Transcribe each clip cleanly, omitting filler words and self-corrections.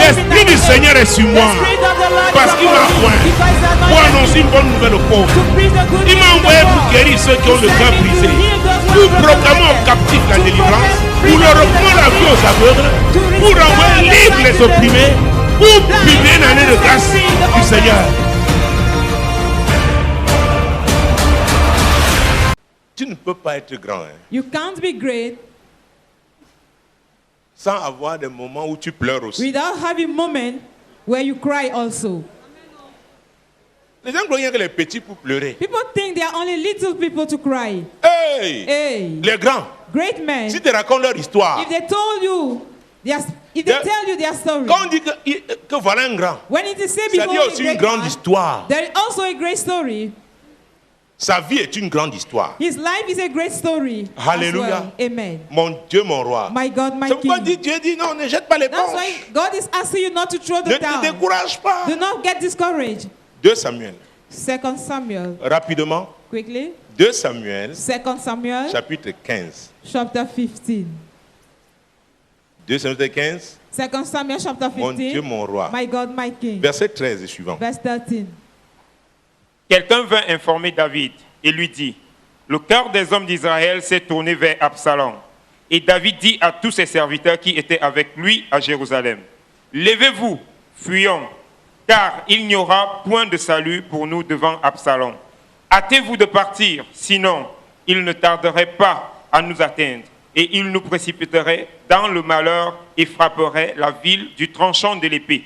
L'Esprit du Seigneur est sur moi parce qu'il m'a oint pour annoncer une bonne nouvelle aux pauvres. Il m'a envoyé pour guérir ceux qui ont le cœur brisé, pour proclamer aux captifs la délivrance, pour leur reprendre la vie aux aveugles, pour envoyer libre les opprimés, pour publier une année de grâce du Seigneur. Tu ne peux pas être grand You can't be great sans avoir des moments où tu pleures aussi. without having moments where you cry also. Les gens croient que les petits pour pleurer. People think there are only little people to cry. Hey! Hey, Les grands, great men, si tu racontes leur histoire, if they told you, if they tell you their story, quand on dit que voilà un grand, when it is said ça dit before aussi a une great grande man, histoire. there is also a great story. Sa vie est une grande histoire. His life is a great story. Hallelujah. As well. Amen. Mon Dieu, mon roi. My God, my C'est pourquoi King. Dieu dit non, ne jette pas That's l'éponge. why God is asking you not to throw Ne the te towel. décourage pas. Do not get discouraged. 2 Samuel. 2 Samuel. Rapidement. Quickly. 2 Samuel, 2 Samuel, chapitre 15. chapter 15. 2 Samuel 15. 2 Samuel, chapter 15. Mon Dieu, mon roi. My God, my King. Verset 13 et suivant. Verse 13. Quelqu'un vint informer David et lui dit, le cœur des hommes d'Israël s'est tourné vers Absalom. Et David dit à tous ses serviteurs qui étaient avec lui à Jérusalem, levez-vous, fuyons, car il n'y aura point de salut pour nous devant Absalom. Hâtez-vous de partir, sinon il ne tarderait pas à nous atteindre, et il nous précipiterait dans le malheur et frapperait la ville du tranchant de l'épée.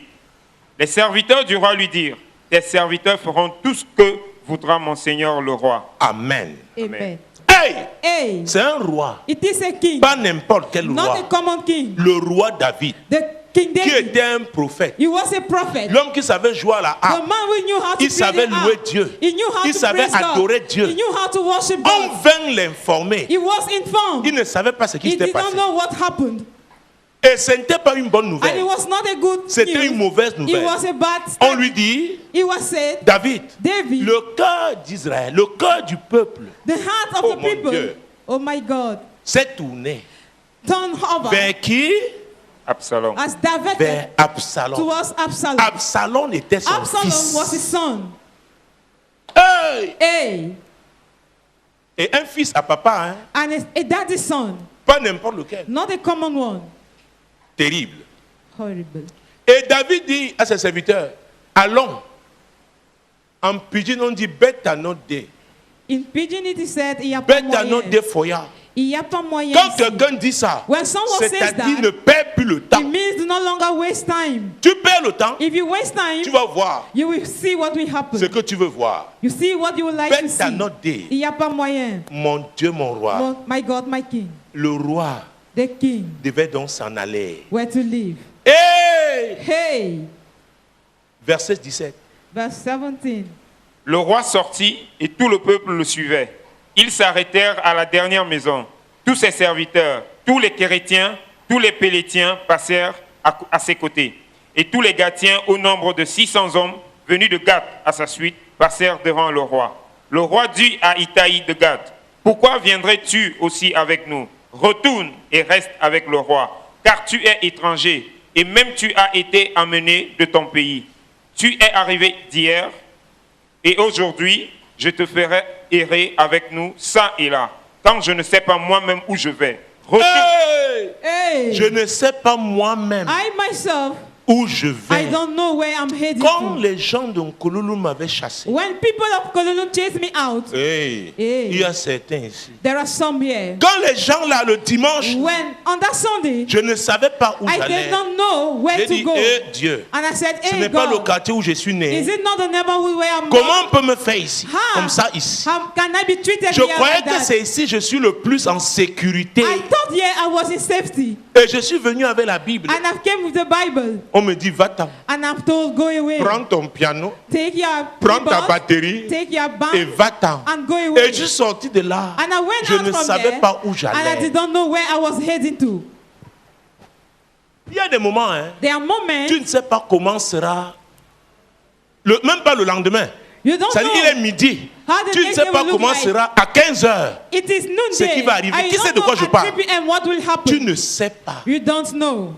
Les serviteurs du roi lui dirent, tes serviteurs feront tout ce que voudra mon Seigneur le roi. Amen. Amen. Hey! Hey, C'est un roi. it is a king, Pas n'importe quel not a roi. common king. Le roi David, The King qui David, était un prophète. he was a prophet. L'homme qui savait jouer à la The harpe. man who knew how to Il play savait the louer harp. Dieu. He knew how Il to savait praise God. adorer Dieu. He knew how to worship On God. vint l'informer. He was informed. Il ne savait pas ce qui He s'était did not passé. know what happened. Et ce n'était pas une bonne And it nouvelle. was not a good C'était news. une mauvaise It nouvelle. was a bad On step. lui dit, It was said, David, David, le cœur d'Israël, le cœur du peuple the heart of Oh, the mon people, Dieu. oh my God, s'est tourné turned over vers qui? Absalom. as David Vers Absalom. towards Absalom. Absalom était son Absalom fils. was his son. Hey! Hey, Et un fils à papa, hein? and a daddy's son, Pas n'importe lequel. not a common one. Terrible. Horrible. Et David dit à ses serviteurs, allons. En pidgin, on dit, bête à notre dé. In pidgin it is said, il y a pas Bête à notre moyen. dé foya. Il y a pas moyen. Quand ici. quelqu'un dit ça, When someone says c'est-à-dire that, ne perds plus le temps. it means do no longer waste time. Tu perds le temps, If you waste time, tu vas voir you will see what will happen. ce que tu veux voir. You see what you would like to Bête à see. notre dé. Il n'y a pas moyen. Mon Dieu, mon roi. My God, my King. Le roi The king devait donc s'en aller. where to live. Hey! Hey, Verset 17. verse 17. Le roi sortit et tout le peuple le suivait. Ils s'arrêtèrent à la dernière maison. Tous ses serviteurs, tous les Kérétiens, tous les Pélétiens passèrent à ses côtés. Et tous les Gatiens, au nombre de 600 hommes, venus de Gath à sa suite, passèrent devant le roi. Le roi dit à Itaï de Gath, « Pourquoi viendrais-tu aussi avec nous? Retourne et reste avec le roi, car tu es étranger, et même tu as été amené de ton pays. Tu es arrivé d'hier, et aujourd'hui, je te ferai errer avec nous ça et là, quand je ne sais pas moi-même où je vais. Retourne. Hey! Hey, Je ne sais pas moi-même I myself, où je I vais. don't know where I'm heading Quand to. les gens de Nkololo m'avaient chassé, When people of Kololo chase me out, hey, Hey. il y a certains ici. there are some here. Quand les gens là, le dimanche, When on that Sunday, je ne savais pas où I j'allais. did not know where J'ai to dit, go. eh Dieu, And I said, ce hey n'est pas le God, quartier où je suis né. is it not the neighborhood where I'm Comment born? on peut me faire ici, How? comme ça ici? How can I be treated Je here croyais like que that? c'est ici je suis le plus en sécurité. I thought here I was in safety. Et je suis venu avec la Bible. And I came with the Bible. On me dit, va-t'en, And I'm told, go away. prends ton piano, Take your prends ta keyboard, batterie take your et band, va-t'en. and go away. Et je suis sorti de là. And I went Je out ne from savais there, pas où and I j'allais. did not know where I was heading to. Il y a des moments, hein, There are moments tu ne sais pas comment sera, même pas le lendemain. you don't C'est-à-dire, know. il est midi. How the Tu ne next sais day pas will look comment like. sera à 15 heures. It is noonday. Ce qui va arriver. I Qui don't sait de quoi know je at parle? 3 p.m. what will happen. Tu ne sais pas. You don't know.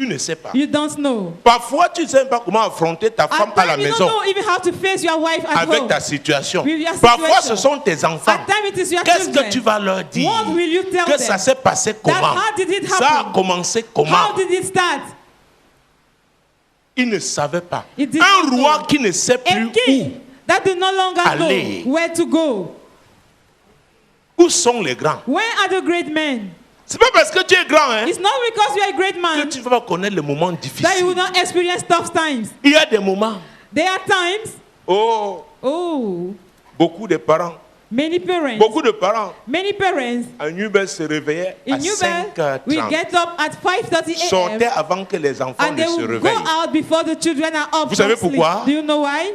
Tu ne sais pas. You don't know. Parfois, tu ne sais pas comment affronter ta femme à la At times, you maison don't know even how to face your wife at avec home. ta situation. With your Parfois, situation. ce sont tes enfants. At times, it is your Qu'est-ce children. que tu vas leur dire? What will you tell Que them? ça s'est passé comment? how did it happen? Ça a commencé comment? How did it start? Il ne savait pas. It did Un not roi know. qui ne sait A plus king that do no longer aller. know where to go. où sont les grands. Where are the great men? C'est pas parce que tu es grand hein, It's not because you are a great que man tu ne vas pas connaître les moments that you will difficiles. not experience tough times. Il y a des moments. There are times, Oh, beaucoup de parents. many parents, À Nubel se réveillait à in Newbell, we 5h30. get up at 5:30 Sortait a.m. avant que les enfants and ne they se will go réveillent. out before the children are up. Vous savez from pourquoi? sleep. Do you know why?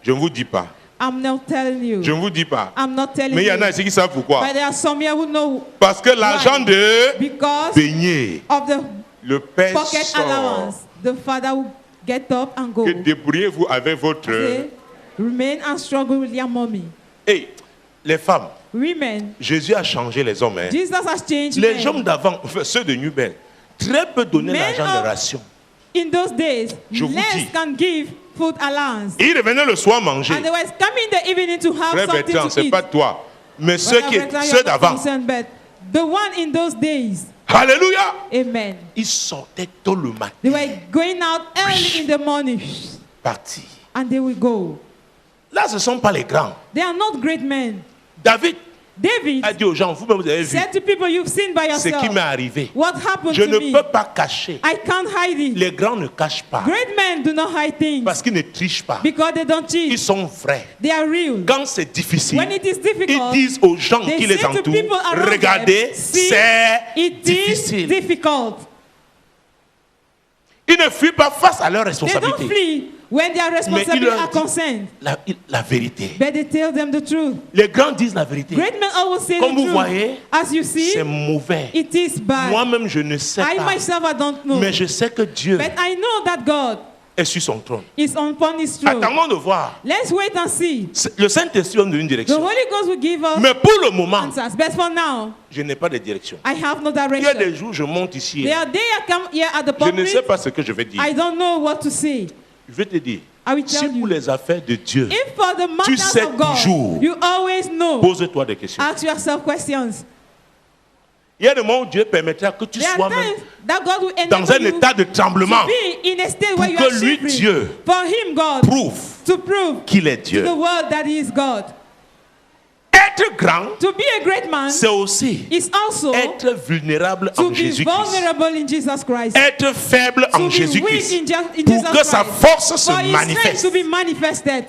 Je ne vous dis pas. I'm not telling you. Je ne vous dis pas. I'm not telling Mais il y you. en a ici qui savent pourquoi. But there are some here who know Parce que l'argent de because beignet, of the le père pocket sort. allowance. The father will get up and go. Que débrouillez-vous avec votre... Say, remain and struggle with your mommy. Hey, les femmes, Women, Jésus a changé les hommes. Hein. Jesus has changed Les men. hommes d'avant, enfin, ceux de Nubel, très peu donnaient Men l'argent of- de ration. In those days, Je vous less dis. can give food allowance. Et ils revenaient le soir manger. And they were coming in the evening to have Frère something Bertrand, to c'est eat. pas toi, mais Brother Bertrand, you ceux are not d'avant. concerned, but the one in those days, Alléluia. amen. Ils sortaient tôt le matin, They were going out early in the morning partis. and they will go. Là, ce ne sont pas les grands. They are not great men. David David a dit aux gens, vous avez vu said to people, you've seen by ce qui yourself m'est arrivé. what happened Je to ne me. peux pas cacher. I can't hide it. Les grands ne cachent pas. Great men do not hide things Parce qu'ils ne trichent pas. because they don't Ils cheat. sont vrais. They are real. Quand c'est difficile, When it is ils difficult, disent aux gens they qui say les to entourent, people around regardez, them, see, c'est it is difficile. difficult. Ils ne fuient pas face à leurs They don't responsabilités. flee when their Mais ils responsibilities leur are disent concerned, la vérité. but they tell them the truth. Les grands disent la vérité. Great men always say Comme the vous truth. voyez, As you see, c'est mauvais. it is bad. Moi-même, je ne sais I pas. myself, I don't know. Mais je sais que Dieu But I know that God est sur son trône. is upon his throne. Attendons de voir. Let's wait and see. Le Saint-Esprit donne une The direction. Holy Ghost will give us Mais pour le moment, answers. But for now, je n'ai pas de direction. I have no Il y a direction. des jours, je monte ici. There are days I come here at the Je ne sais pulpit. pas ce que je vais dire. I don't know what to say. Je vais te dire. I will Si tell pour you. les affaires de Dieu, If for the matters sais of God, toujours. you always know. pose-toi des questions. Ask yourself questions. Il y a des moments où Dieu permettra que tu There sois are même times that God will dans un enable you état de tremblement to be in a state pour where you que are lui, shivering. Dieu, For him, God, prouve to prove qu'il est to Dieu. the world that he is God. Être grand, To be a great man c'est aussi is also être vulnérable to en be Jésus-Christ. vulnerable in Jesus Christ. Être faible To en be weak Jésus-Christ. in Pour Jesus que sa Christ. force se For his strength manifeste. to be manifested.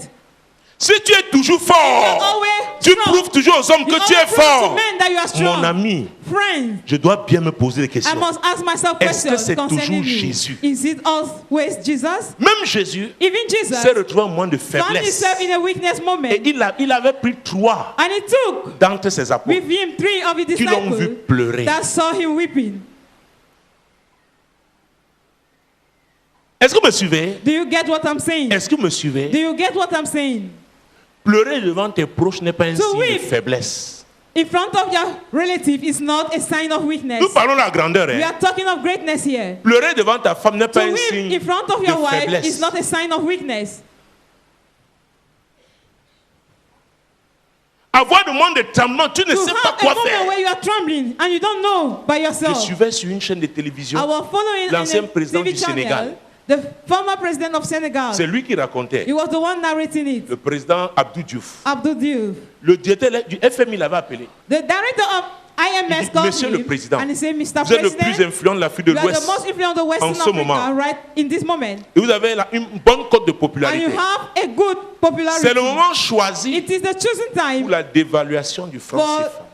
Si tu es toujours You're fort, always tu strong. prouves toujours aux hommes You que tu es always prove to fort. men that you are strong. Mon ami, Friend, je dois bien me poser des I questions. must ask myself Est-ce que questions c'est concerning toujours me. Jésus? Is it always Jesus? Même Jésus Even Jesus s'est retrouvé en moment de found faiblesse. himself in a weakness moment. Et il avait pris 3 And he took d'entre ses apôtres with him 3 of his qui l'ont vu disciples pleurer. that saw him weeping. Est-ce que vous me suivez? Do you get what I'm saying? Est-ce que vous me Do suivez? you get what I'm saying? Pleurer devant tes proches n'est pas un To signe de weep. faiblesse. In front of your relative is not a sign of weakness. Nous parlons de la grandeur. We Hein? are talking of greatness here. Pleurer devant ta femme n'est pas To un weep signe in front of your de wife faiblesse. is not a sign of weakness. Avoir le moment de tremblement, tu ne To sais pas have a quoi moment faire. where you are trembling and you don't know by Je yourself. suivais sur une chaîne de télévision. I was following L'ancien in a président TV du channel, Sénégal. the former president of Senegal. C'est lui qui racontait. He was the one narrating it. Le président Abdou Diouf. Abdou Diouf. Le directeur du FMI l'avait appelé. The director of IMS Il dit, called Monsieur le him Président, and he said, Mr. Vous êtes le plus President, influent de l'Afrique de you are the l'Ouest. most influential of the Western en ce Africa moment. right in this moment. Et vous avez une bonne cote de And popularité. you have a good popularity. C'est le moment choisi It is the chosen pour time la dévaluation du franc for CFA.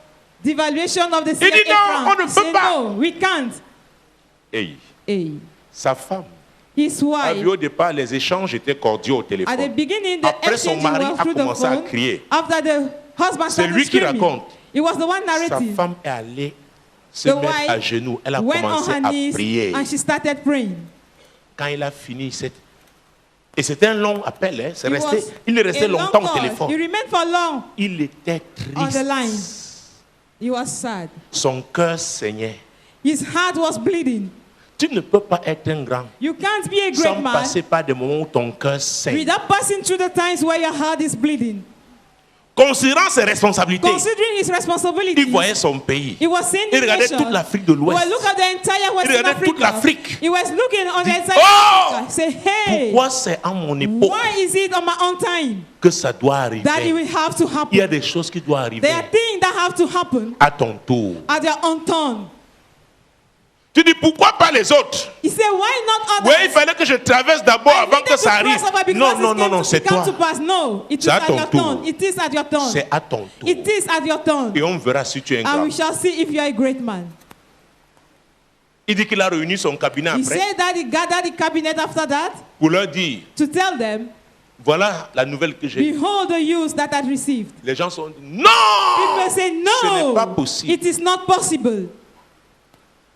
devaluation of the dit CFA non, franc. on ne He said, peut pas. no, we can't. Hey, Hey. sa femme His a vu wife, au départ, les échanges étaient cordiaux au at the téléphone. beginning, the Après, son exchange mari was a through the commencé à phone. crier. After the husband C'est started lui qui screaming, raconte. he was the one Sa narrating. femme est allée se The mettre à wife genoux. Elle a went on commencé her à knees prier. and she started praying. Quand il a fini, et c'était un long appel. Hein. It was Il est resté a long longtemps au call. téléphone. He remained for long Il était on the line. triste. He was sad. Son cœur saignait. His heart was bleeding. Tu ne peux pas être un grand You can't be a sans great man passer par des moments où ton cœur saigne. without passing through the times where your heart is bleeding. Considérant ses responsabilités, Considering his responsibilities, il voyait son pays. he was seeing Il his regardait nation. toute l'Afrique de He l'Ouest. was looking at the entire Western regardait toute l'Afrique. Africa. He was looking on the Dit, entire oh! Africa. Say, hey, Pourquoi c'est à mon époque why is it on my own time que ça doit arriver? that it will have to Il y a happen? des choses qui doivent arriver There are things that have to happen à ton tour. at their own turn. Tu dis pourquoi pas les autres? He said, why not Oui, others? il fallait que je traverse d'abord I avant needed que to ça arrive. cross over because Non, it non, came non, to c'est come toi. to pass. No, it is C'est à at ton your tour. turn. It is at your turn. C'est à ton tour. It is at your turn. Et on verra si tu es un And grand. we shall see if you are a great man. Il dit qu'il a réuni son cabinet He après said that he gathered the cabinet after that pour leur dire, to tell them, voilà la nouvelle que j'ai. behold the use that I received. Les gens sont dit, non! People say, Ce n'est pas no, possible. it is not possible.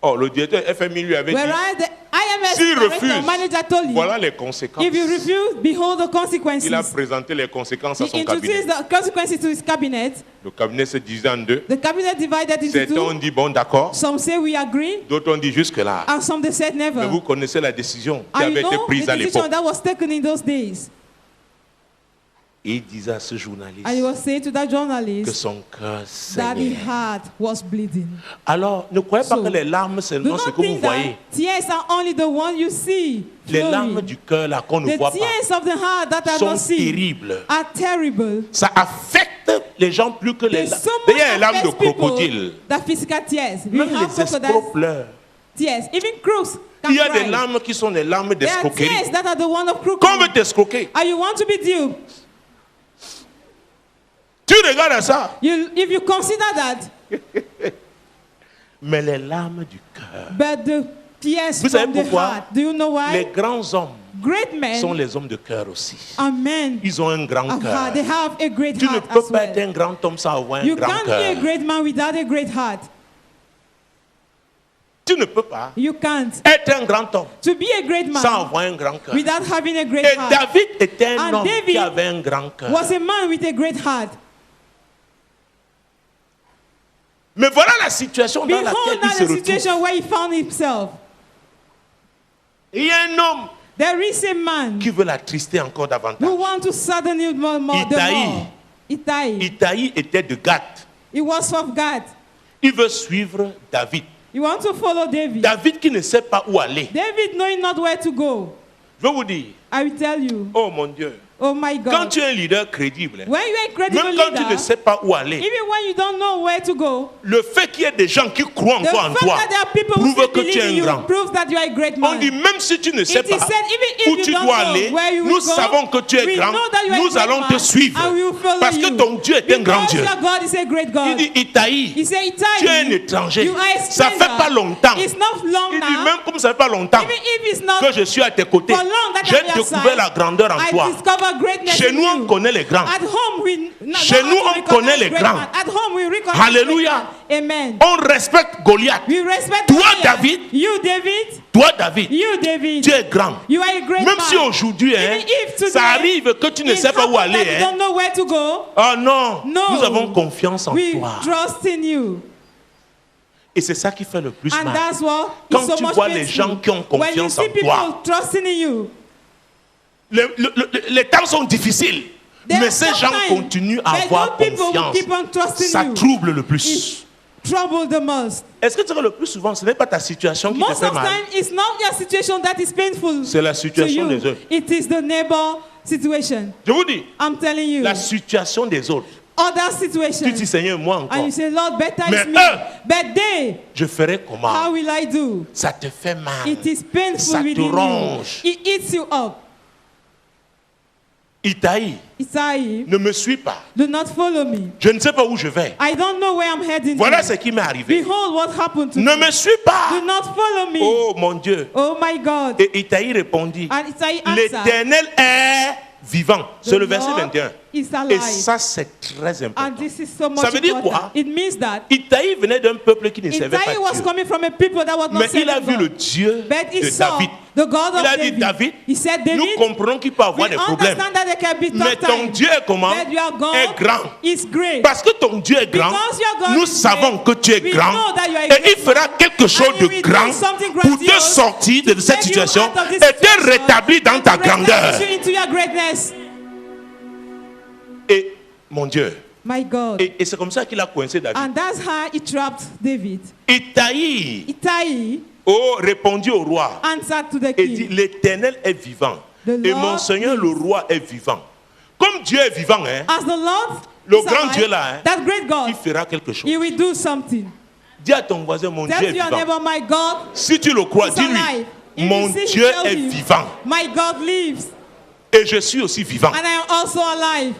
Oh, le directeur FMI lui avait dit, Whereas the IMS s'il director refuse, manager told you, voilà les conséquences. if you refuse, behold the consequences. Il a présenté les conséquences à He son introduced cabinet. the consequences to his cabinet. Le cabinet se divisé en deux. The cabinet divided into Certains ont two. dit, bon, d'accord. Some say we agree, D'autres ont dit jusque-là. and some they said Mais never. vous connaissez la décision qui And avait you été know prise à the decision l'époque. that was taken in those days. Et il disait à ce journaliste And he was saying to that que journalist son cœur that his saignait. heart was bleeding. Alors, ne croyez pas So, que les larmes Do seulement ce not que vous think voyez. that tears are only the one you see. Les flowing. larmes du cœur là qu'on ne The voit pas tears of the heart that are sont not seen terribles. are terrible. Ça affecte les gens plus que les There's larmes. so much D'ailleurs, les larmes de affects people crocodile. that physical tears. We Même have les escrocs crocodile pleurent. tears. Even crooks can Il y a cry. des larmes qui sont des larmes There are d'escroquerie. tears that are the one of Qu'on veut crookery. t'escroquer. And you want to be duped. Tu regardes ça. If you consider that, Mais les larmes du cœur. but the tears Vous savez from the pourquoi? heart, do you know Les why? grands hommes Great sont men les hommes de cœur aussi. are men Ils ont un grand of cœur. heart. They have a great Tu ne heart peux as pas être well. un grand homme sans avoir un You grand can't be a cœur. great man without a great heart. Tu ne peux pas You can't. être un grand homme To be a great man sans avoir un grand cœur. without having a great Et heart David était un And homme David qui avait un grand cœur. was a man with a great heart. Mais voilà la situation dans laquelle Behold il now se the retrouve. situation where he found himself. Il y a un homme There is a man qui veut l'attrister encore davantage. who wants to sadden you more, the Itaï. more. Itai. Itaï était de Gath. He was of God. Il veut suivre David. You want to follow David. David qui ne sait pas où aller. David knowing not where to go. Je vais vous dire, I will tell you. oh mon Dieu, Oh my quand God. tu es un leader crédible, When you are a credible même quand tu ne leader, sais pas où aller, even when you don't know where to go, le fait qu'il y ait des gens qui croient the encore en fact toi that there are people who prouve still que tu believe es in un you grand. proves that you are a great On man. dit même si tu ne sais It is pas said, even où if tu you don't dois know aller, where you nous will go, savons que tu es we grand, know that you are a nous great allons man, te suivre. and we will follow Parce que you. ton Dieu est un grand Because Dieu. your God is a great God. Il dit Itaï, He said, tu es un Italy, étranger. you are a Ça fait stranger. pas longtemps. It's not long Il dit now. même comme ça fait pas longtemps Even if it's not que je suis à tes côtés, for long that j'ai I'm your découvert side, la grandeur en I toi. discover greatness Chez in nous, on you. connaît les grands. At home, we Chez nous, on connaît les grands. At home, we recognize Alléluia. great man. Amen. On respecte Goliath. We respect Toi, Goliath. David. You, David. Toi, David, You, David. tu es grand. You are a great Même man. si aujourd'hui, hein, Even if today, ça arrive que tu ne it sais pas où happens aller. that you Hein. don't know where to go. Oh non, No. nous avons confiance en We toi. trust in you. Et c'est ça qui fait le plus And mal. that's what Quand is so tu much vois les painful. gens qui ont When you confiance see en people toi. trusting in you. Les temps sont difficiles. There Mais are ces some gens times, continuent à but avoir those people confiance. keep on trusting Ça you. trouble le plus. It trouble the most. Est-ce que tu sais que le plus souvent, ce n'est pas ta situation qui te Most fait of the mal. time, it's not your situation that is painful C'est la to situation you. des autres. It is the neighbor situation. Je vous dis, I'm telling you. la situation des autres. Other Tu situations. dis, Seigneur, moi encore, And you say, Lord, better Mais is me. eux, But they, je ferai how comment? will I do? Ça te fait mal. It is painful Ça te within ronge. you. It eats you up. Itaï, Isaïe, ne me suis pas. do not follow me. Je ne sais pas où je vais. I don't know where I'm heading Voilà to. ce qui m'est arrivé. Behold what happened to Ne me. me suis pas. Do not follow me. Oh mon Dieu. Oh my God. Et Itaï répondit, And Isaïe answered, l'Éternel est vivant. C'est le verset Lord 21. is Et alive. ça, c'est très And important. this is so much Ça veut dire important. quoi? It means that Itaï venait d'un peuple qui ne servait Italy was pas Dieu. coming from a people that was not Mais il a serving vu le God. Dieu But he de saw David. the God Il of a dit, David. David, He said, nous David, comprenons qu'il peut avoir we des problèmes. understand that there can be Mais tough ton times. Dieu est comment? But your God Est grand. is great. Parce que ton Dieu est grand, Because your God nous is savons great, que tu es we grand. know that you are a Et il great fera quelque chose And he de will do grand something pour te grandiose sortir de cette take you situation out of this et te situation rétablir dans and ta to reestablish grandeur. you into your greatness. Et mon Dieu. My God. Et c'est comme ça qu'il a coincé David. And that's how he trapped David. Itaï Ittai répondit au roi answered to the et dit, king. l'Éternel est vivant. The Et Lord mon Seigneur, le lives. roi, est vivant. Comme Dieu est vivant, hein, As the Lord le is grand alive, Dieu là, hein, that great God, il fera quelque chose. he will do something. Dis à ton voisin, mon Dieu est Tell your vivant. neighbor, my God Si tu le crois, is dis-lui, alive. If mon you see, Dieu tell est him, vivant. my God lives, Et je suis aussi vivant. and I am also alive,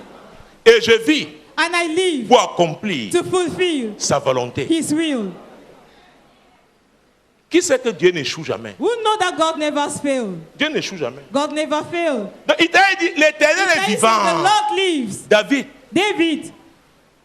Et je vis and I live pour accomplir to fulfill sa volonté. His will. Qui sait que Dieu n'échoue jamais? Who know that God never fails? Dieu n'échoue jamais. God never fails. Donc, il t'a dit, l'Éternel est The vivant. Lord lives. David, David,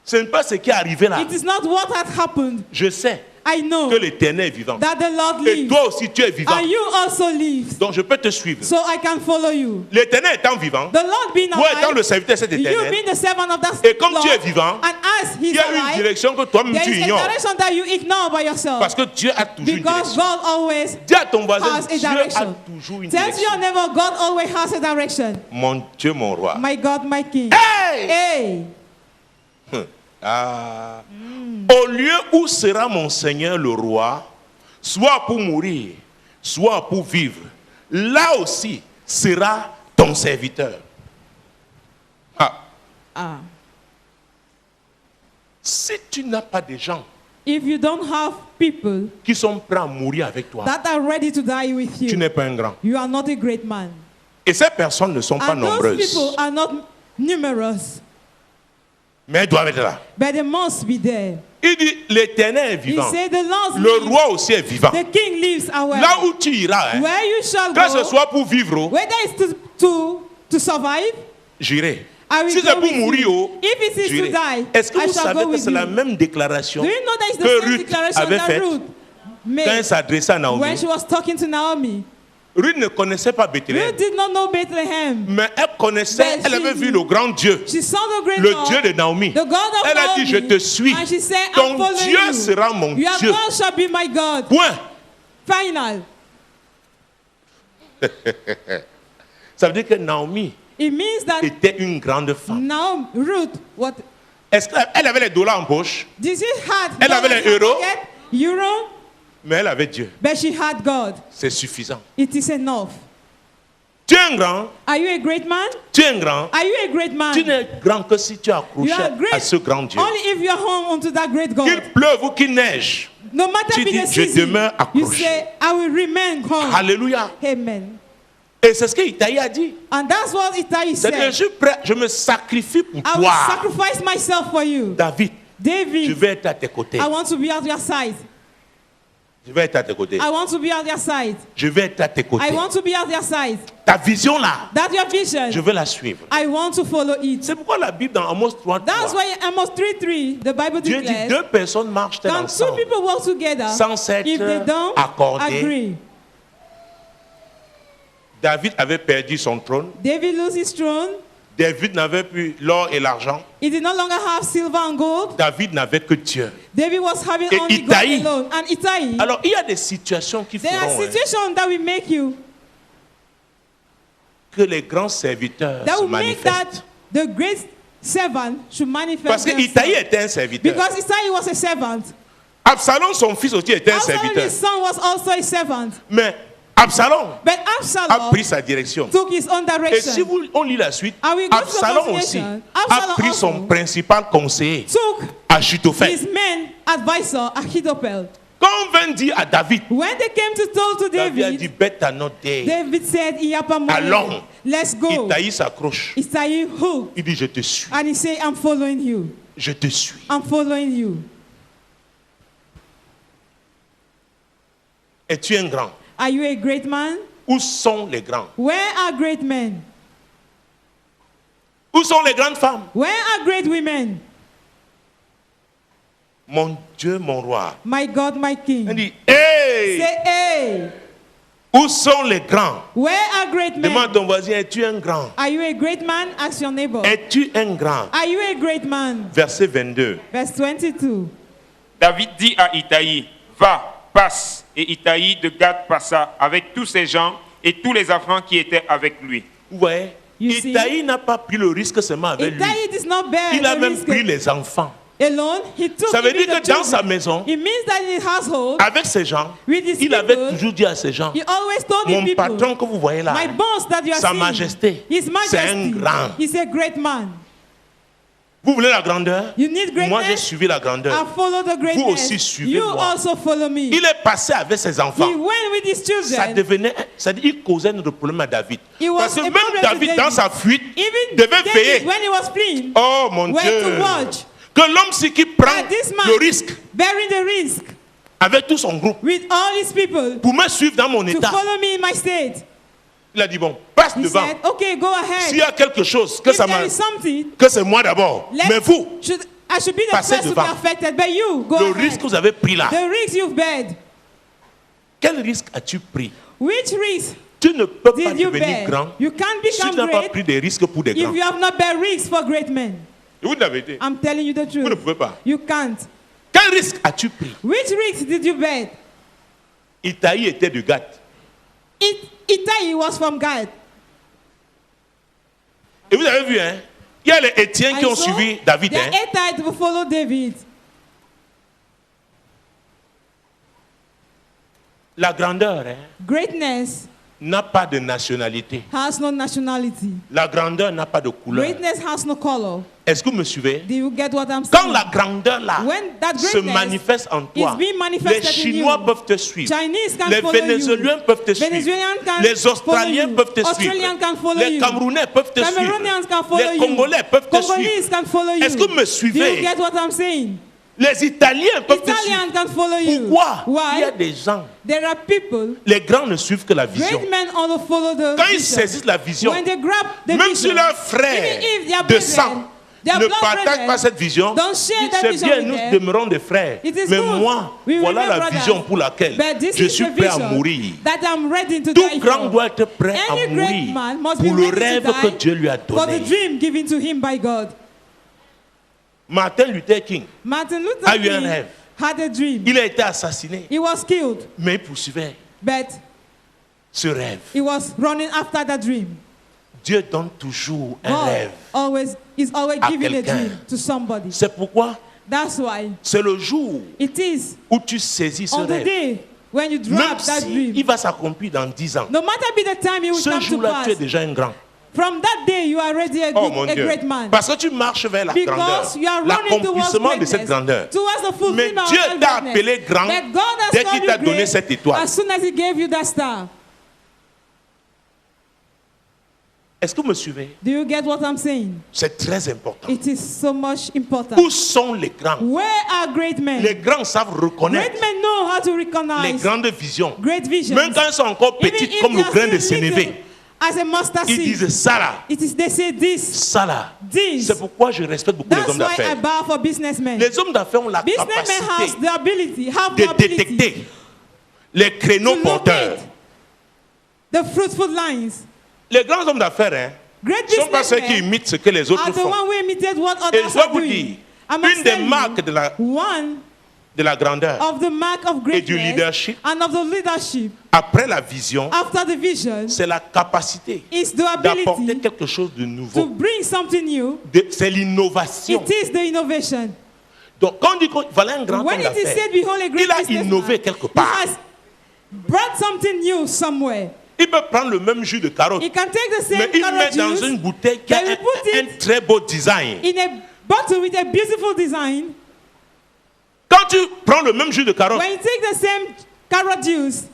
ce n'est pas ce qui est arrivé là. it is not what had happened. Je sais I know que l'Éternel est vivant. that the Lord Et lives, toi aussi, tu es vivant. and you also live, Donc, je peux te suivre. so I can follow you. L'Éternel étant vivant, The Lord being toi étant alive, le serviteur de cet you Éternel, being the servant of that et comme Lord, tu es vivant, and as il He's y a une alive, direction que toi-même there tu is a ignores. direction that you ignore by yourself. Parce que Dieu a toujours une Because direction. God always Dis à ton voisin, has a Dieu a direction. toujours une Tell direction. your neighbor, God always has a direction. Mon Dieu, mon roi. My God, my King. Hey! Hey, Ah. Au lieu où sera mon Seigneur le roi, soit pour mourir, soit pour vivre, là aussi sera ton serviteur. Ah. Si tu n'as pas de gens if you don't have people qui sont prêts à mourir avec toi, that are ready to die with tu you, n'es pas un grand. you are not a great man. Et ces personnes ne sont pas And those nombreuses, people are not numerous, mais elles doivent être là. but they must be there. Il dit, l'Éternel est He vivant. said, the Lord Le lives, roi aussi est vivant. the King lives away. Là où tu iras, hein, Where you shall que ce go, soit pour vivre, whether it's to survive, j'irai. I will Si go c'est pour with mourir, you. If it is to j'irai. die, Est-ce que I vous shall savez go que with c'est la you. même déclaration Do you know that it's the que same Ruth declaration avait that faite Ruth quand elle made s'adressait à Naomi? when she was talking to Naomi? Ruth ne connaissait pas Bethléem, Ruth did not know Bethlehem. mais elle connaissait, But elle avait she- vu le grand Dieu, She saw the great le God, Dieu de Naomi. the God of Elle a Naomi, dit, je te suis. and she said, Ton I'm following Dieu you. sera mon Your Dieu. God shall be my God. Point. Final. Ça veut dire que Naomi It means that était une grande femme. now Ruth, what Est-ce qu'elle avait les dollars en poche? did she had? Elle avait dollars les in her euros. pocket? Euro, Mais elle avait Dieu. but she had God. C'est suffisant. It is enough. Tu es un grand. Are you a great man? Tu es un grand. Are you a great man? Tu n'es grand que si tu es accroché You are great à ce grand Dieu. only if you are home unto that great God. Qu'il pleuve ou qu'il neige. No matter Tu be dis, the je season, demeure you accroché. say, I will remain home. Alléluia. Amen. Et c'est ce que Itaï a dit. And that's what Ittai C'est que je said. suis prêt, je me sacrifie pour I will toi. sacrifice myself for you. David, je David, vais être à tes côtés. I want to be at your side. Je vais être à tes côtés. I want to be at your side. Je vais être à tes côtés. I want to be at your side. Ta vision là, That's your vision. je veux la suivre. I want to follow it. C'est pourquoi la Bible dans Amos 3, That's why Amos 3:3, the Bible Dieu dit declares, deux personnes marchent-elles can two ensemble people work together sans s'être if they don't accordés. agree? David avait perdu son trône. David lose his throne. David n'avait plus l'or et l'argent. He did no longer have silver and gold. David n'avait que Dieu. David was having Et only Ittai. God alone. And Ittai, Alors il y a des situations qui there are feront situations that will make you, que les grands serviteurs that se will make that manifestent. the great servant should manifest Parce que themselves. Itaï était un serviteur. Because Ittai was a servant. Absalom, son fils aussi, était un Absalom, serviteur. his son, was also a servant. Mais Absalom But a Absalom pris sa direction. took his own Et si direction. on lit la suite, And we go to the Absalom aussi continuation. a Absalom pris also son principal conseiller, Took Achitophel. his main advisor, Ahithophel. Quand on vint dire à David, When they came to tell to David a dit, David, better not day. David said, il n'y a pas moyen. Allons. Let's go. Itaï s'accroche. Ittai hooked. Il dit, je te suis. And he said, I'm following you. Je te suis. I'm following you. Et tu es un grand. Are you a great man? Où sont les grands? Where are great men? Où sont les grandes femmes? Where are great women? Mon Dieu, mon roi. My God, my King. Elle dit, hey! Say, hey. Où sont les grands? Where are great men? Demande à ton voisin, es-tu un grand? Are you a great man? Ask your neighbor. Es-tu un grand? Are you a great man? Verset 22. Verse 22. David dit à Itaï, va, passe. Et Itaï de Gad passa avec tous ses gens et tous les enfants qui étaient avec lui. Ouais. You see? Itaï n'a pas pris le risque seulement avec lui. Italy does not bear Il a the même risk pris les enfants. alone. He took Ça veut even dire the que dans sa children. maison, It means that in his household, avec ces gens, with his il avait people, toujours dit à ces gens, he always told the mon people, patron que vous voyez là, my boss that you are Sa seeing, Majesté, His c'est un Majesty, grand. he's a great man. vous voulez la grandeur? You need Moi j'ai greatness? suivi la grandeur. I follow the greatness. Vous aussi suivez You moi. also follow me. Il est passé avec ses enfants. He went with his Ça children. devenait, ça dit, il causait notre problème à David. It was Parce que a même problem to David, dans David. sa fuite, Even devait David, veiller. when he was fleeing, Oh mon went Dieu! to watch. Que l'homme-ci qui prend That this man, le risque bearing the risk avec tout son groupe with all his people pour me suivre dans mon to état, follow me in my state. il a dit bon, passe He devant. said, okay, go S'il y ahead. a quelque chose que If ça there m'a, is something, que c'est moi d'abord, mais vous, I should be the passez first to be devant. affected, but you, go le ahead. risque que vous avez pris là, The risk you've bear. quel risque as-tu pris? Which risk Tu ne peux pas did you devenir bear? grand You can't si tu become n'as pas great pris des risques pour des grands. if you have not bear risks for great men. Et vous l'avez dit. I'm telling you the Vous ne truth. pouvez pas. You can't. Quel risque as-tu pris? Which risk did you bear? Itaï était de Gath. Ittai was from God. Et vous avez vu, hein? Il y a les Étiens qui And ont so, suivi David. the Hein? Hittites will follow David. La grandeur hein, Greatness n'a pas de nationalité. has no nationality. La grandeur n'a pas de couleur. Greatness has no color. Est-ce que vous me suivez? Do you get what I'm Quand saying? la grandeur là When that se greatness manifeste en toi, is being les manifested in Chinois you, peuvent te suivre. Chinese can Les follow Vénézuéliens you. peuvent te suivre. Venezuelans can Les follow Australiens you. peuvent te Australians can suivre. follow Les you. Camerounais peuvent te Cameroonians can suivre. follow Les you. Congolais peuvent te Congolese suivre. can follow you. Est-ce que vous me Do suivez? you get what I'm saying? Les Italiens peuvent te Italians suivre. can follow you. Pourquoi? Il y a Why? des gens. There are people, Les grands ne suivent que la vision. great men only follow the Quand ils vision. saisissent la vision, When they grab the même vision, si leurs frères even if their de brethren, sang their ne blood partagent brethren pas cette vision, don't share that c'est vision bien, with nous them. demeurons des frères. It is Mais good. moi, We voilà remain la brothers. vision pour laquelle But this je is suis the prêt à vision mourir. that I'm ready to Tout die grand for. doit être prêt à Any great mourir man must pour be le ready to rêve die que Dieu lui a for the donné. dream given to him by God. Martin Luther King Martin Luther a eu un King rêve. had a dream. Il a été assassiné, He was killed, mais il poursuivait but ce rêve. he was running after that dream. Dieu donne toujours un God rêve. is always à giving a quelqu'un. dream to somebody. C'est pourquoi That's why c'est le jour it is où tu saisis ce on the rêve. day when you Même drop that si dream. il va s'accomplir dans 10 ans. No matter be the time it will Ce come to jour-là, tu es pass. déjà un grand. From that day you are already a, Oh good, mon a Dieu. great man. Parce que tu marches vers la grandeur. Because you are running towards L'accomplissement de cette greatness, grandeur. towards the Mais fulfillment Dieu of that t'a greatness. appelé grand But God has dès called qu'il you t'a donné great cette étoile. as soon as He gave you that star. Est-ce que vous me suivez? Do you get what I'm saying? C'est très important. It is so much important. Où sont les grands? Where are great men? Les grands savent reconnaître Great men know how to les recognize grandes visions. great visions. Même quand elles sont encore Even petites if comme they le are grain de still little sénévé, as a mustard ils seed. disent ça là, It is they say this, ça là. this. C'est pourquoi je respecte beaucoup les That's hommes why I d'affaires. bow for businessmen. Les hommes d'affaires ont la Businessmen has capacité the ability, have the de ability détecter les créneaux to porteurs. locate the fruitful lines. Les grands hommes d'affaires, hein, Great ne sont pas ceux qui businessmen imitent ce que les autres are the font. one who imitate what Et others je dois are vous doing. dire, I must une des tell you, marques one de la grandeur, of the mark of et du greatness leadership, and of the leadership après la vision, after the vision c'est la capacité is the d'apporter ability quelque chose de to nouveau. bring something new. C'est l'innovation. It is the innovation. Donc, quand on dit qu'il fallait un grand When homme it is d'affaires, said, behold, a great il a businessman, innové quelque he part. has brought something new somewhere. Il peut prendre le même jus de carotte, He can take the mais same il carrot met dans juice une bouteille qui a They will put un it très beau design. in a bottle with a beautiful design. Quand tu prends le même jus de carotte When you take the same carrot juice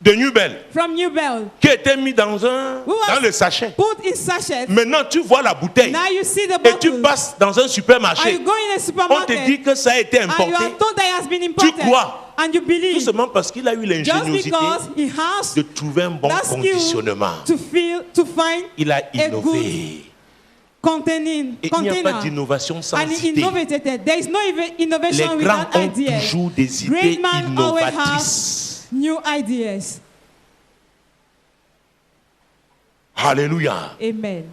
de New Bell, from New Bell, qui était mis dans was le sachet, put in sachet, maintenant tu vois la bouteille now you see the et tu bottle. passes dans un And supermarché, you go in a on te supermarket dit que ça a été and you importé, are told that it has been imported. crois. And you tout believe simplement parce qu'il a eu just l'ingéniosité because he has de trouver un bon that skill conditionnement. to find Il a a innové. containing Et il n'y a pas container. d'innovation sans And idée. innovated. There is no Les innovation grands without ont ideas. toujours des idées Great men always have innovatrices. new ideas. Alléluia. Amen.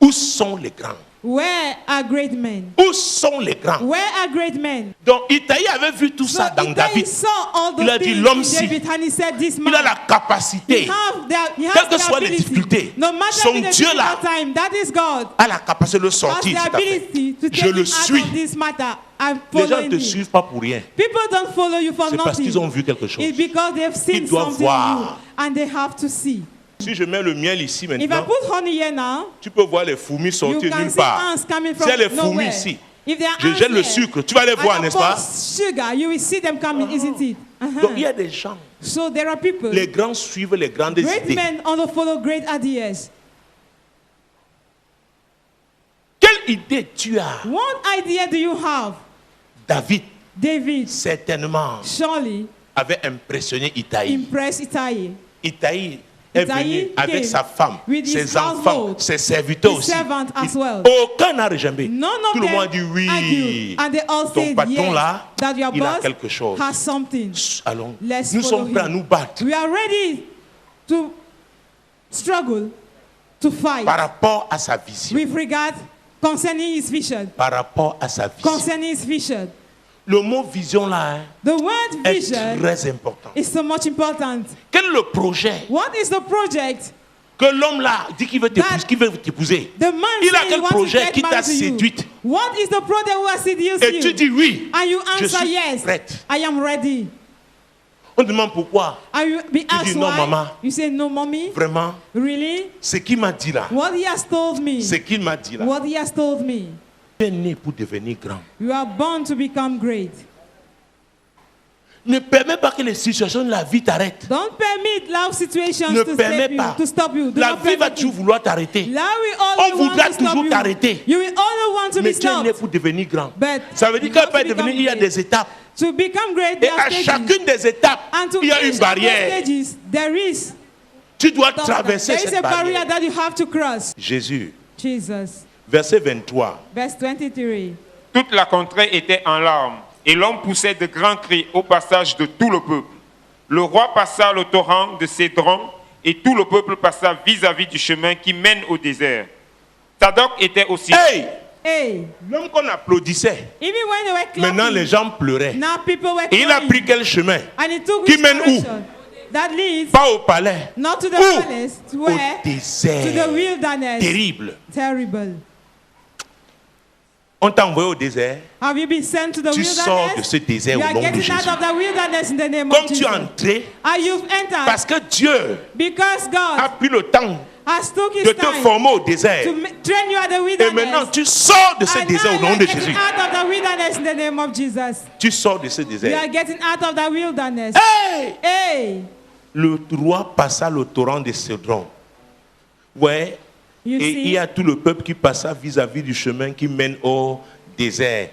Où sont les grands? Where are great men? Où sont les grands? Where are great men? Donc Itaïe avait vu tout So ça dans Itai David. saw all Il a those dit, things l'homme in ci, David, and he said, this Il man, a la capacité, he has quelles que the soient les ability. difficultés, No matter son the Dieu là difficult time, that is God. a la capacité de le Has sortir. the Tout à fait. ability to Je take le him suis. out of this matter. I'm Les gens following ne te him. suivent pas pour rien. People don't follow you for C'est parce qu'ils ont nothing. vu quelque chose. It's because they've seen Ils doivent something in you, voir. and they have to see. Si je mets le miel ici If I maintenant, put honey here now, tu peux voir les fourmis you sortir can nulle see part. ants coming S'il y a les from fourmis nowhere. ici, If there are je ants jette le here, sucre, tu vas les voir, and I n'est-ce pas? pour sugar, you will see them coming, isn't it? Donc il y a des gens, So there are people. les grands suivent les grandes Great idées. men also follow great ideas. Quelle idée tu as? What idea do you have? David, David certainement, surely avait impressionné Itaïe. impressed Itaï. Itaï est Itaï venu avec came sa femme, with his ses enfants, household, ses serviteurs his aussi. servants as well. Aucun n'a rejambé. None of Tout le them monde a dit oui. argued, and they all Ton said patron yes, là, that your il a boss quelque chose. has something. Allons, Let's nous follow sommes prêts à him. nous battre We are ready to struggle, to fight par rapport à sa vision. with regard concerning his vision. Par rapport à sa vision. Concerning his vision. Le mot vision là The word est vision très important. is so much important. Quel est le projet What is the project? que l'homme là dit qu'il veut t'épouser? The man Il a said he quel wants to projet get qui t'a married to you. séduite? What is the project who has seduced Et tu you? dis oui. And you Je answer suis yes. prête. I am ready. On demande pourquoi. And you be asked dis non, why? maman. You say no, mommy. Vraiment, Really? ce qu'il m'a dit là, What he has told me. ce qu'il m'a dit là, What he has told me. tu es né pour devenir grand. You are born to become great. Ne permets pas que les situations de la vie t'arrêtent. Don't permit life situations Ne to permets stop you. pas. To stop you. Do La not vie va permit toujours it. vouloir t'arrêter. Life will always On want voudra to stop toujours you. t'arrêter. You will always want to be Mais tu es né stopped. pour devenir grand. But Ça veut dire you qu'à have to pas devenir, il y a become des étapes. To become great, Et there are à stages. chacune des étapes, And to il y a each une of those barrière. stages, there is Tu dois traverser there is cette a barrier barrière. that you have to cross. Jésus, Jesus. verset 23. Verse 23. Toute la contrée était en larmes, et l'homme poussait de grands cris au passage de tout le peuple. Le roi passa le torrent de Cédron, et tout le peuple passa vis-à-vis du chemin qui mène au désert. Sadoc était aussi... Hey! Hey, L'homme qu'on applaudissait, even when they were clapping, maintenant les gens pleuraient. now people were Et il a crying. pris quel chemin? And he took Qui which mène où? direction? That leads Pas au palais. not to the Où? palace, to Au where? To the désert. wilderness. Terrible. Terrible. On t'a envoyé au désert. Have you been sent to the Tu wilderness? sors de ce désert You au are nom de getting Jésus. out of the wilderness in the name Comme of tu Jesus. es entré, And you've entered parce que Dieu because God a pris le temps has took de his te time former au désert. to train you at the Et wilderness. maintenant, tu sors de ce And désert now au you nom are de getting Jésus. out of the wilderness in the name of Jesus. Tu sors de ce You désert. are getting out of the wilderness. Hey! Hey, Le roi passa le torrent de Cédron. Ouais. you Et il see, y a tout le peuple qui passa vis-à-vis du chemin qui mène au désert.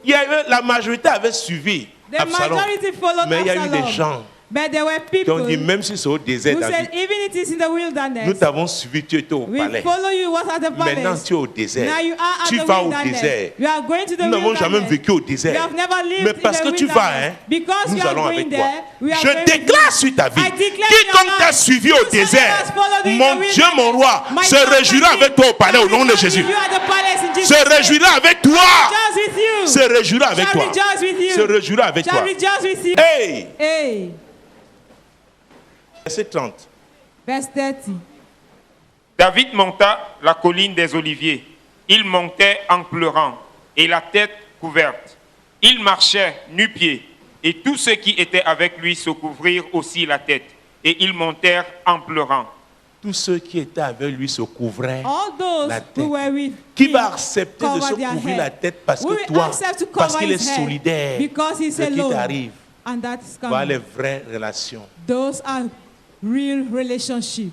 Il y avait, la majorité avait suivi the Absalom. majority followed Mais il y a eu Absalom. des gens But there were qui ont people dit, même si c'est au désert, who David, said, even it is in the nous wilderness, t'avons suivi, tu étais au we palais. follow you was at the Maintenant, palace. tu es au désert. Now you are at Tu the vas au wilderness. désert. You are going to the Nous n'avons wilderness. jamais vécu au You désert. have never lived Mais parce in que the tu vas, wilderness. hein, Because nous you are allons going avec toi. there, we are Je going with déclare you. sur ta vie, I declare quiconque your t'a life. suivi au Whosoever désert, has followed you in mon the Dieu, mon wilderness, roi, my se God, réjouira my avec toi au palais au nom de King, Jésus. you at the palace in Jesus' Se name. réjouira avec toi. Rejoice with you. Se réjouira avec Shall toi. rejoice with you. Se réjouira avec Shall toi. rejoice with you. Hey! Hey. Verset 30. Verse 30. David monta la colline des Oliviers. Il montait en pleurant et la tête couverte. Il marchait nu-pieds et tous ceux qui étaient avec lui se couvrirent aussi la tête et ils montèrent en pleurant. Tous ceux qui étaient avec lui se couvraient. All those La tête. who were with Qui him va accepter de cover se their couvrir head. la tête parce We que will toi, accept to parce cover qu'il est his head solidaire, because he's ce qui alone. t'arrive, And that is voilà les coming. vraies relations. Those are real relationships.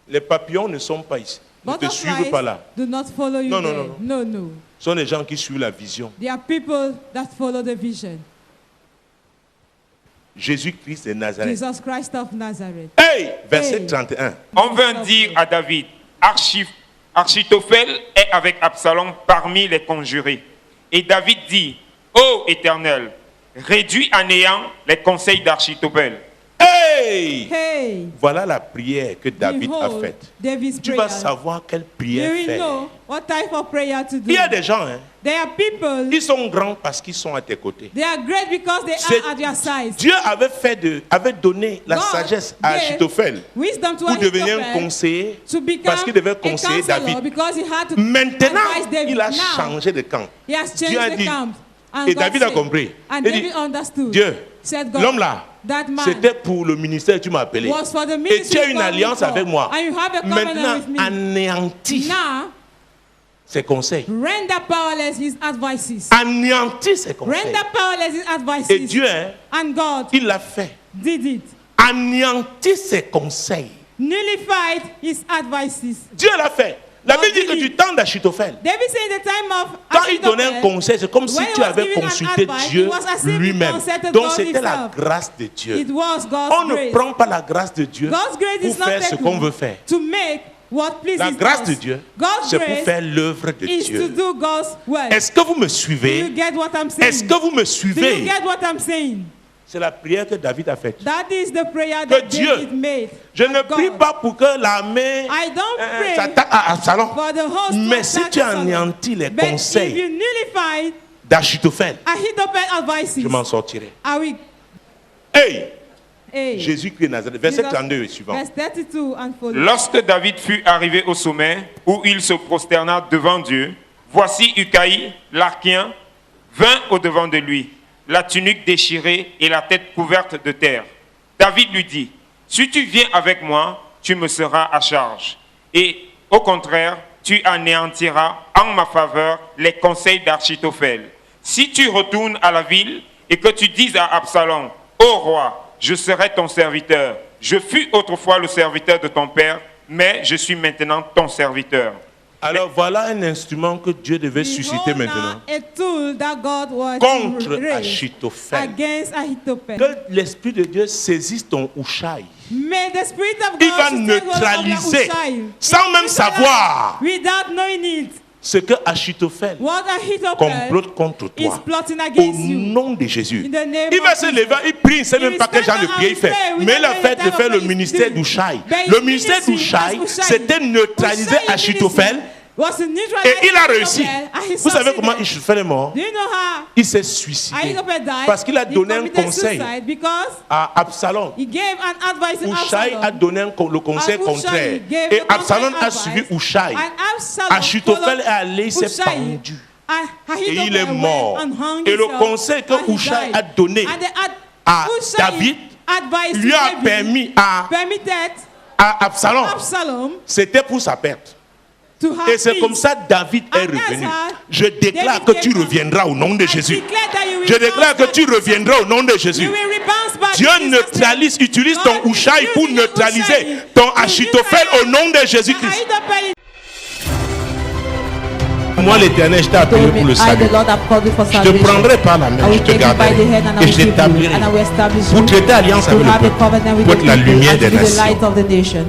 Les papillons ne sont pas ici. Ne te suivent pas là. do not follow you Non, non, there. non, No. Ce sont les gens qui suivent la vision. They are people that follow the vision. Jésus-Christ de Nazareth. Jesus Christ of Nazareth. Hey! Verset Hey. 31. On vint dire à David, Achitophel est avec Absalom parmi les conjurés. Et David dit, ô Éternel, réduis à néant les conseils d'Achitophel. Hey! Hey, Voilà la prière que David a behold, faite. David's Tu vas prayer. savoir quelle You prière will faire. know what type of prayer to do. Il y a des gens, hein, There are people, ils sont grands parce qu'ils sont à tes côtés. they are great because they C'est- are at your side. Dieu avait donné la God sagesse à gave Achitophel wisdom to pour devenir un Ahithophel conseiller to become parce qu'il devait a conseiller counselor David. because he had to Maintenant, advise David. il a Now, changé de camp. he has Dieu a changed the dit, camp. And et God David a said- compris. And Il David dit, understood. Dieu, Said God, l'homme là, that man c'était pour le ministère, tu m'as appelé. was for the Et ministry tu as une God alliance before. avec moi. And you have a covenant Maintenant, with me. anéantis Now, ses conseils. render powerless his advices. Anéantis ses conseils. Render powerless his advices. Et Dieu, hein, And God il l'a fait. did it. Anéantis ses conseils. Nullified his advices. Dieu l'a fait. La God Bible dit did que it. du temps d'Achitophel, David said in the time of quand il donnait un Ahithophel, conseil, c'est comme si when he tu was avais giving an consulté advice, Dieu it was as if he lui-même. consulted Donc God c'était la himself. grâce de Dieu. It was God's On ne grace. prend pas la grâce de Dieu God's grace pour is not faire ce taken qu'on veut faire. to make what pleases La grâce us. de Dieu, God's c'est pour grace faire l'œuvre de is to Dieu. do God's work. Est-ce que vous me Do you suivez? get what I'm saying? Est-ce que vous me Do you suivez? get what I'm saying? C'est la prière que David a faite. That is the prayer Que that Dieu, David made. Je ne God. prie pas pour que l'armée I don't pray s'attaque à Absalom. for the host Mais to si attack tu Absalom. anéantis les But if conseils you nullify d'Achitophel, Ahithophel advices, je m'en sortirai. I will. Hey! Hey, Jésus-Christ de Nazareth. Verset Jesus- 32 et suivant. Verse 32 and following. Lorsque David fut arrivé au sommet, où il se prosterna devant Dieu, voici Ucaï, l'Archien, vint au-devant de lui, la tunique déchirée et la tête couverte de terre. David lui dit, si tu viens avec moi, tu me seras à charge. Et au contraire, tu anéantiras en ma faveur les conseils d'Achitophel. Si tu retournes à la ville et que tu dises à Absalom, ô roi, je serai ton serviteur. Je fus autrefois le serviteur de ton père, mais je suis maintenant ton serviteur. Alors voilà un instrument que Dieu devait susciter Behold maintenant now a tool that God was contre to raise Achitophel. against Ahithophel. Que l'Esprit de Dieu saisisse ton Ushaï. May the Spirit of God Il va should take hold of neutraliser, your Ushai. sans même It will savoir, without knowing it, ce que Achitophel what Ahithophel complote contre is toi. plotting Au against you. nom de Jésus. In the name Il va of se Jesus. lever, il prie, il ne sait He même pas quel will genre de stand prière il and fait. pray. We Mais don't il a know fait the de type faire of le prayer ministère he's d'Ushaï. doing. But Le his ministère ministry d'Ushaï, as Ushai, c'était neutraliser Ushai Achitophel. ministry was to neutralize Et il a réussi. Ahithophel, and he Vous savez succeeded. comment Achitophel est mort? Do you know how Il s'est suicidé. Ahithophel died? Parce qu'il a He donné un committed conseil suicide because à Absalom. he gave an advice to Ushaï a Absalom. donné le conseil And Ushai contraire. gave Et the Absalom contrary a suivi advice. Ushaï. And Absalom Achitophel followed est allé, il s'est Ushai. pendu. And Et Ahithophel il est went mort. and hung Et le himself, conseil que and he Ushaï died. a donné And à Ushai David advised lui a David, permis à permitted Absalom. Absalom C'était pour sa perte. to have Et c'est peace. comme ça que David est And that's revenu. how Je déclare David que tu came reviendras au nom de I Jésus. declare that you will Je déclare que bounce tu back. reviendras au nom de You Jésus. will rebounce back Dieu in Jesus' neutralise, name. utilise God ton is Ushaï pour using neutraliser Ushai ton to Achitophel au nom de Jésus-Christ. Ahithophel Moi, l'Éternel, je t'ai appelé told me, pour le I, salut. the Lord, have called you for Je te salvation. prendrai par la I main, je will te take you by garderai the hand and I et will je keep you, t'établirai and I will establish pour you traiter alliance to avec have le a peuple, covenant with pour the être la people lumière and des to be the light nations. of the nation.